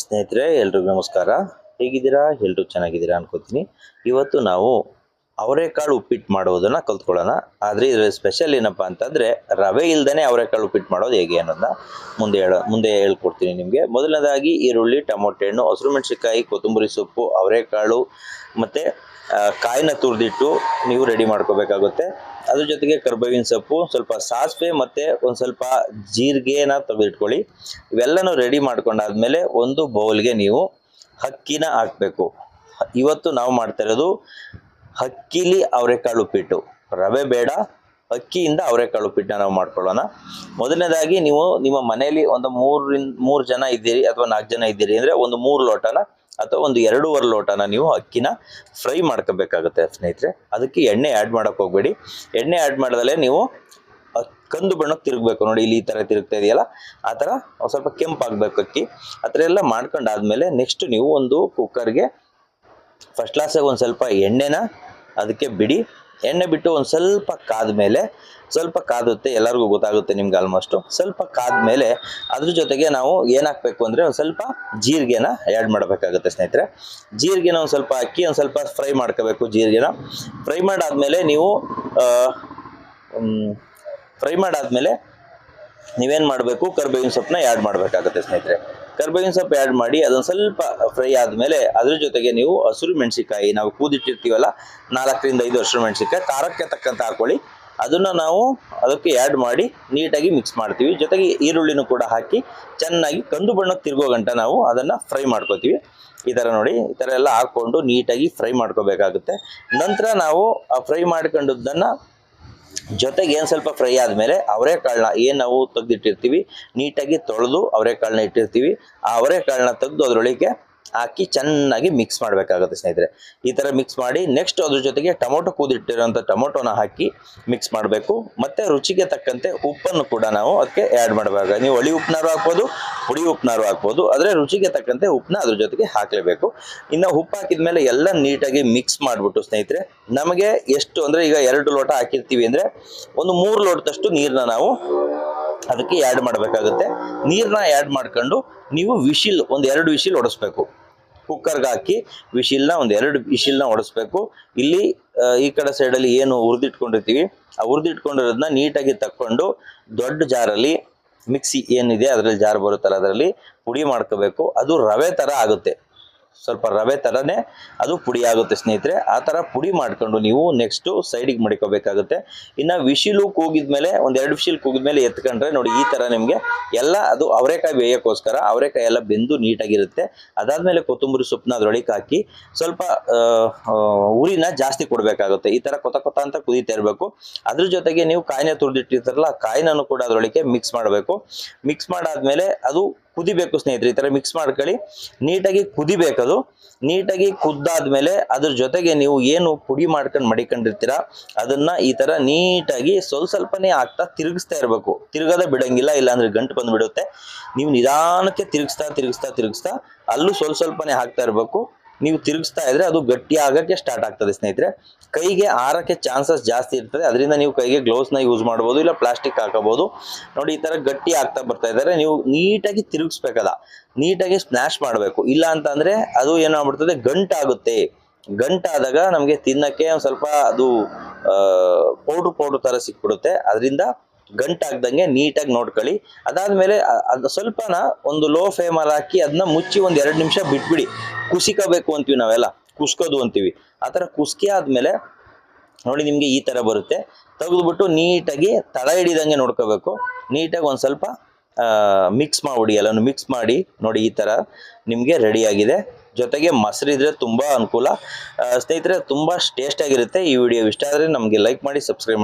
ಸ್ನೇಹಿತರೆ ಎಲ್ರಿಗೂ ನಮಸ್ಕಾರ. ಹೇಗಿದ್ದೀರಾ? ಎಲ್ಲರೂ ಚೆನ್ನಾಗಿದ್ದೀರಾ ಅನ್ಕೋತೀನಿ. ಇವತ್ತು ನಾವು ಅವರೆಕಾಳು ಉಪ್ಪಿಟ್ಟು ಮಾಡೋದನ್ನ ಕಲ್ತ್ಕೊಳ್ಳೋಣ. ಆದರೆ ಇದರ ಸ್ಪೆಷಲ್ ಏನಪ್ಪಾ ಅಂತಂದ್ರೆ ರವೆ ಇಲ್ದೇನೆ ಅವರೆಕಾಳು ಉಪ್ಪಿಟ್ಟು ಮಾಡೋದು ಹೇಗೆ ಅನ್ನೋದನ್ನ ಮುಂದೆ ಹೇಳ್ಕೊಡ್ತೀನಿ ನಿಮಗೆ. ಮೊದಲನೇದಾಗಿ ಈರುಳ್ಳಿ, ಟೊಮೊಟೊ ಹಣ್ಣು, ಹಸಿರು ಮೆಣಸಿನಕಾಯಿ, ಕೊತ್ತಂಬರಿ ಸೊಪ್ಪು, ಅವರೆಕಾಳು ಮತ್ತೆ ಕಾಯಿನ ತುರಿದಿಟ್ಟು ನೀವು ರೆಡಿ ಮಾಡ್ಕೋಬೇಕಾಗುತ್ತೆ. ಅದ್ರ ಜೊತೆಗೆ ಕರ್ಬೇವಿನ ಸೊಪ್ಪು, ಸ್ವಲ್ಪ ಸಾಸಿವೆ ಮತ್ತೆ ಒಂದು ಸ್ವಲ್ಪ ಜೀರಿಗೆನ ತೆಗೆದಿಟ್ಕೊಳ್ಳಿ. ಇವೆಲ್ಲನೂ ರೆಡಿ ಮಾಡ್ಕೊಂಡಾದ್ಮೇಲೆ ಒಂದು ಬೌಲ್ಗೆ ನೀವು ಅಕ್ಕಿನ ಹಾಕಬೇಕು. ಇವತ್ತು ನಾವು ಮಾಡ್ತಾ ಇರೋದು ಅಕ್ಕಿಲಿ ಅವರೆಕಾಳು ಉಪ್ಪಿಟ್ಟು, ರವೆ ಬೇಡ, ಅಕ್ಕಿಯಿಂದ ಅವರೆಕಾಳು ಉಪ್ಪಿಟ್ಟನ್ನ ನಾವು ಮಾಡ್ಕೊಳ್ಳೋಣ. ಮೊದಲನೇದಾಗಿ ನೀವು ನಿಮ್ಮ ಮನೆಯಲ್ಲಿ ಒಂದು 3 ಜನ ಇದ್ದೀರಿ ಅಥವಾ 4 ಜನ ಇದ್ದೀರಿ ಅಂದರೆ ಒಂದು 3 ಲೋಟನ ಅಥವಾ ಒಂದು 2.5 ಲೋಟನ ನೀವು ಅಕ್ಕಿನ ಫ್ರೈ ಮಾಡ್ಕೋಬೇಕಾಗುತ್ತೆ ಸ್ನೇಹಿತರೆ. ಅದಕ್ಕೆ ಎಣ್ಣೆ ಆ್ಯಡ್ ಮಾಡೋಕೆ ಹೋಗಬೇಡಿ. ಎಣ್ಣೆ ಆ್ಯಡ್ ಮಾಡಿದಲ್ಲೇ ನೀವು ಕಂದು ಬಣ್ಣಕ್ಕೆ ತಿರುಗಬೇಕು. ನೋಡಿ ಇಲ್ಲಿ ಈ ಥರ ತಿರುಗ್ತಾ ಇದೆಯಲ್ಲ, ಆ ಥರ ಸ್ವಲ್ಪ ಕೆಂಪಾಗಬೇಕು ಅಕ್ಕಿ. ಆ ಥರ ಎಲ್ಲ ಮಾಡ್ಕೊಂಡಾದ್ಮೇಲೆ ನೆಕ್ಸ್ಟ್ ನೀವು ಒಂದು ಕುಕ್ಕರ್ಗೆ ಫಸ್ಟ್ ಕ್ಲಾಸಾಗಿ ಒಂದು ಸ್ವಲ್ಪ ಎಣ್ಣೆನ ಅದಕ್ಕೆ ಬಿಡಿ. ಎಣ್ಣೆ ಬಿಟ್ಟು ಒಂದು ಸ್ವಲ್ಪ ಕಾದ್ಮೇಲೆ, ಸ್ವಲ್ಪ ಕಾದುತ್ತೆ, ಎಲ್ಲರಿಗೂ ಗೊತ್ತಾಗುತ್ತೆ ನಿಮ್ಗೆ ಆಲ್ಮೋಸ್ಟು. ಸ್ವಲ್ಪ ಕಾದ್ಮೇಲೆ ಅದ್ರ ಜೊತೆಗೆ ನಾವು ಏನಾಗಬೇಕು ಅಂದರೆ ಒಂದು ಸ್ವಲ್ಪ ಜೀರಿಗೆನ ಆ್ಯಡ್ ಮಾಡಬೇಕಾಗುತ್ತೆ ಸ್ನೇಹಿತರೆ. ಜೀರಿಗೆನ ಒಂದು ಸ್ವಲ್ಪ ಹಾಕಿ ಒಂದು ಸ್ವಲ್ಪ ಫ್ರೈ ಮಾಡ್ಕೋಬೇಕು. ಜೀರಿಗೆನ ಫ್ರೈ ಮಾಡಾದ್ಮೇಲೆ ನೀವೇನು ಮಾಡಬೇಕು, ಕರ್ಬೇವಿನ ಸೊಪ್ಪನ್ನ ಆ್ಯಡ್ ಮಾಡಬೇಕಾಗುತ್ತೆ ಸ್ನೇಹಿತರೆ. ಕರ್ಬೇವಿನ ಸೊಪ್ಪು ಆ್ಯಡ್ ಮಾಡಿ ಅದೊಂದು ಸ್ವಲ್ಪ ಫ್ರೈ ಆದಮೇಲೆ ಅದ್ರ ಜೊತೆಗೆ ನೀವು ಹಸಿರು ಮೆಣಸಿಕಾಯಿ ನಾವು ಕೂದಿಟ್ಟಿರ್ತೀವಲ್ಲ, 4 ರಿಂದ 5 ಹಸಿರು ಮೆಣಸಿಕಾಯಿ ಖಾರಕ್ಕೆ ತಕ್ಕಂತ ಹಾಕೊಳ್ಳಿ. ಅದನ್ನು ನಾವು ಅದಕ್ಕೆ ಆ್ಯಡ್ ಮಾಡಿ ನೀಟಾಗಿ ಮಿಕ್ಸ್ ಮಾಡ್ತೀವಿ. ಜೊತೆಗೆ ಈರುಳ್ಳಿನೂ ಕೂಡ ಹಾಕಿ ಚೆನ್ನಾಗಿ ಕಂದು ಬಣ್ಣಕ್ಕೆ ತಿರುಗೋ ಗಂಟ ನಾವು ಅದನ್ನು ಫ್ರೈ ಮಾಡ್ಕೋತೀವಿ. ಈ ಥರ ನೋಡಿ, ಈ ಥರ ಎಲ್ಲ ಹಾಕ್ಕೊಂಡು ನೀಟಾಗಿ ಫ್ರೈ ಮಾಡ್ಕೋಬೇಕಾಗುತ್ತೆ. ನಂತರ ನಾವು ಆ ಫ್ರೈ ಮಾಡ್ಕೊಂಡದ್ದನ್ನು ಜೊತೆಗೆ ಏನು ಸ್ವಲ್ಪ ಫ್ರೈ ಆದಮೇಲೆ ಅವರೆಕಾಳನ್ನ ಏನು ನಾವು ತೆಗೆದಿಟ್ಟಿರ್ತೀವಿ, ನೀಟಾಗಿ ತೊಳೆದು ಅವರೆಕಾಳನ್ನ ಇಟ್ಟಿರ್ತೀವಿ, ಆ ಅವರೆಕಾಳನ್ನ ತೆಗೆದು ಅದರೊಳಗೆ ಹಾಕಿ ಚೆನ್ನಾಗಿ ಮಿಕ್ಸ್ ಮಾಡಬೇಕಾಗುತ್ತೆ ಸ್ನೇಹಿತರೆ. ಈ ಥರ ಮಿಕ್ಸ್ ಮಾಡಿ ನೆಕ್ಸ್ಟ್ ಅದ್ರ ಜೊತೆಗೆ ಟೊಮೊಟೊ ಕೂದಿಟ್ಟಿರೋಂಥ ಟೊಮೊಟೊನ ಹಾಕಿ ಮಿಕ್ಸ್ ಮಾಡಬೇಕು. ಮತ್ತು ರುಚಿಗೆ ತಕ್ಕಂತೆ ಉಪ್ಪನ್ನು ಕೂಡ ನಾವು ಅದಕ್ಕೆ ಆ್ಯಡ್ ಮಾಡಬೇಕು. ನೀವು ಹುಳಿ ಉಪ್ಪನಾರು ಹಾಕ್ಬೋದು, ಪುಡಿ ಉಪ್ಪನಾರು ಹಾಕ್ಬೋದು, ಆದರೆ ರುಚಿಗೆ ತಕ್ಕಂತೆ ಉಪ್ಪನ್ನ ಅದ್ರ ಜೊತೆಗೆ ಹಾಕಲೇಬೇಕು. ಇನ್ನು ಉಪ್ಪು ಹಾಕಿದ ಮೇಲೆ ಎಲ್ಲ ನೀಟಾಗಿ ಮಿಕ್ಸ್ ಮಾಡಿಬಿಟ್ಟು ಸ್ನೇಹಿತರೆ, ನಮಗೆ ಎಷ್ಟು ಅಂದರೆ ಈಗ 2 ಲೋಟ ಹಾಕಿರ್ತೀವಿ ಅಂದರೆ ಒಂದು 3 ಲೋಟದಷ್ಟು ನೀರನ್ನ ನಾವು ಅದಕ್ಕೆ ಆ್ಯಡ್ ಮಾಡಬೇಕಾಗುತ್ತೆ. ನೀರನ್ನ ಆ್ಯಡ್ ಮಾಡ್ಕೊಂಡು ನೀವು ಒಂದು 2 ವಿಶಿಲ್ ಹೊಡಿಸ್ಬೇಕು. ಕುಕ್ಕರ್ಗೆ ಹಾಕಿ ಒಂದು 2 ವಿಶಿಲ್ನ ಹೊಡಿಸ್ಬೇಕು. ಇಲ್ಲಿ ಈ ಕಡೆ ಸೈಡಲ್ಲಿ ಏನು ಹುರಿದಿಟ್ಕೊಂಡಿರ್ತೀವಿ, ಆ ಹುರಿದಿಟ್ಕೊಂಡಿರೋದನ್ನ ನೀಟಾಗಿ ತಕ್ಕೊಂಡು ದೊಡ್ಡ ಜಾರಲ್ಲಿ, ಮಿಕ್ಸಿ ಏನಿದೆ ಅದರಲ್ಲಿ ಜಾರ್ ಬರುತ್ತಲ್ಲ ಅದರಲ್ಲಿ ಪುಡಿ ಮಾಡ್ಕೋಬೇಕು. ಅದು ರವೆ ಥರ ಆಗುತ್ತೆ, ಸ್ವಲ್ಪ ರವೆ ಥರನೇ ಅದು ಪುಡಿ ಆಗುತ್ತೆ ಸ್ನೇಹಿತರೆ. ಆ ಥರ ಪುಡಿ ಮಾಡ್ಕೊಂಡು ನೀವು ನೆಕ್ಸ್ಟು ಸೈಡಿಗೆ ಮಡಿಕೋಬೇಕಾಗುತ್ತೆ. ಇನ್ನು ವಿಶಿಲು ಕೂಗಿದ್ಮೇಲೆ ಒಂದು 2 ವಿಶಿಲ್ ಕೂಗಿದ್ಮೇಲೆ ಎತ್ಕೊಂಡ್ರೆ ನೋಡಿ ಈ ಥರ ನಿಮಗೆ ಎಲ್ಲ ಅದು ಅವರೆಕಾಯಿ ಬೇಯೋಕ್ಕೋಸ್ಕರ ಅವರೆಕಾಯಿ ಎಲ್ಲ ಬೆಂದು ನೀಟಾಗಿರುತ್ತೆ. ಅದಾದಮೇಲೆ ಕೊತ್ತಂಬರಿ ಸೊಪ್ಪನ್ನ ಅದರೊಳಗೆ ಹಾಕಿ ಸ್ವಲ್ಪ ಉರಿನ ಜಾಸ್ತಿ ಕೊಡಬೇಕಾಗುತ್ತೆ. ಈ ಥರ ಕೊತ ಅಂತ ಕುದೀತಾ ಇರಬೇಕು. ಅದ್ರ ಜೊತೆಗೆ ನೀವು ಕಾಯಿನ ತುರಿದಿಟ್ಟಿರ್ತಾರಲ್ಲ, ಆ ಕಾಯಿನೂ ಕೂಡ ಅದರೊಳಗೆ ಮಿಕ್ಸ್ ಮಾಡಬೇಕು. ಮಿಕ್ಸ್ ಮಾಡಾದ್ಮೇಲೆ ಅದು ಕುದಿಬೇಕು ಸ್ನೇಹಿತರೆ. ಈ ಥರ ಮಿಕ್ಸ್ ಮಾಡ್ಕೊಳ್ಳಿ, ನೀಟಾಗಿ ಕುದಿಬೇಕದು. ನೀಟಾಗಿ ಕುದ್ದಾದ್ಮೇಲೆ ಅದ್ರ ಜೊತೆಗೆ ನೀವು ಏನು ಪುಡಿ ಮಾಡ್ಕೊಂಡು ಮಡಿಕೊಂಡಿರ್ತೀರ ಅದನ್ನ ಈ ಥರ ನೀಟಾಗಿ ಸ್ವಲ್ಪನೇ ಹಾಕ್ತಾ ತಿರುಗಿಸ್ತಾ ಇರಬೇಕು. ತಿರುಗದ ಬಿಡಂಗಿಲ್ಲ, ಇಲ್ಲಾಂದ್ರೆ ಗಂಟು ಬಂದುಬಿಡುತ್ತೆ. ನೀವು ನಿಧಾನಕ್ಕೆ ತಿರುಗಿಸ್ತಾ ಅಲ್ಲೂ ಸ್ವಲ್ಪನೇ ಹಾಕ್ತಾ ಇರಬೇಕು. ನೀವು ತಿರುಗಿಸ್ತಾ ಇದ್ರೆ ಅದು ಗಟ್ಟಿ ಆಗಕ್ಕೆ ಸ್ಟಾರ್ಟ್ ಆಗ್ತದೆ ಸ್ನೇಹಿತರೆ. ಕೈಗೆ ಆರಕ್ಕೆ ಚಾನ್ಸಸ್ ಜಾಸ್ತಿ ಇರ್ತದೆ. ಅದರಿಂದ ನೀವು ಕೈಗೆ ಗ್ಲೌಸ್ನ ಯೂಸ್ ಮಾಡ್ಬೋದು, ಇಲ್ಲ ಪ್ಲಾಸ್ಟಿಕ್ ಹಾಕಬಹುದು. ನೋಡಿ ಈ ಥರ ಗಟ್ಟಿ ಆಗ್ತಾ ಬರ್ತಾ ಇದ್ದಾರೆ. ನೀವು ನೀಟಾಗಿ ತಿರುಗಿಸ್ಬೇಕಲ್ಲ, ನೀಟಾಗಿ ಸ್ಮ್ಯಾಶ್ ಮಾಡಬೇಕು. ಇಲ್ಲ ಅಂತಂದರೆ ಅದು ಏನಾಗ್ಬಿಡ್ತದೆ, ಗಂಟಾಗುತ್ತೆ. ಗಂಟಾದಾಗ ನಮಗೆ ತಿನ್ನಕ್ಕೆ ಒಂದು ಸ್ವಲ್ಪ ಅದು ಪೌಡ್ರ್ ಥರ ಸಿಕ್ಬಿಡುತ್ತೆ. ಅದರಿಂದ ಗಂಟಾಗ್ದಂಗೆ ನೀಟಾಗಿ ನೋಡ್ಕೊಳ್ಳಿ. ಅದಾದಮೇಲೆ ಅದು ಸ್ವಲ್ಪನ ಒಂದು ಲೋ ಫ್ಲೇಮಲ್ಲಿ ಹಾಕಿ ಅದನ್ನ ಮುಚ್ಚಿ ಒಂದು 2 ನಿಮಿಷ ಬಿಟ್ಬಿಡಿ. ಕುಸಿಕೋಬೇಕು ಅಂತೀವಿ ನಾವೆಲ್ಲ, ಕುಸ್ಕೋದು ಅಂತೀವಿ. ಆ ಥರ ಕುಸ್ಕಿ ಆದಮೇಲೆ ನೋಡಿ ನಿಮಗೆ ಈ ಥರ ಬರುತ್ತೆ. ತೆಗೆದುಬಿಟ್ಟು ನೀಟಾಗಿ ತಳ ಹಿಡಿದಂಗೆ ನೋಡ್ಕೋಬೇಕು. ನೀಟಾಗಿ ಒಂದು ಸ್ವಲ್ಪ ಮಿಕ್ಸ್ ಮಾಡಿಬಿಡಿ, ಎಲ್ಲನೂ ಮಿಕ್ಸ್ ಮಾಡಿ. ನೋಡಿ ಈ ಥರ ನಿಮಗೆ ರೆಡಿಯಾಗಿದೆ. ಜೊತೆಗೆ ಮೊಸರಿದ್ರೆ ತುಂಬ ಅನುಕೂಲ ಸ್ನೇಹಿತರೆ, ತುಂಬ ಟೇಸ್ಟಾಗಿರುತ್ತೆ. ಈ ವಿಡಿಯೋ ಇಷ್ಟ ಆದರೆ ನಮಗೆ ಲೈಕ್ ಮಾಡಿ, ಸಬ್ಸ್ಕ್ರೈಬ್ ಮಾಡಿ.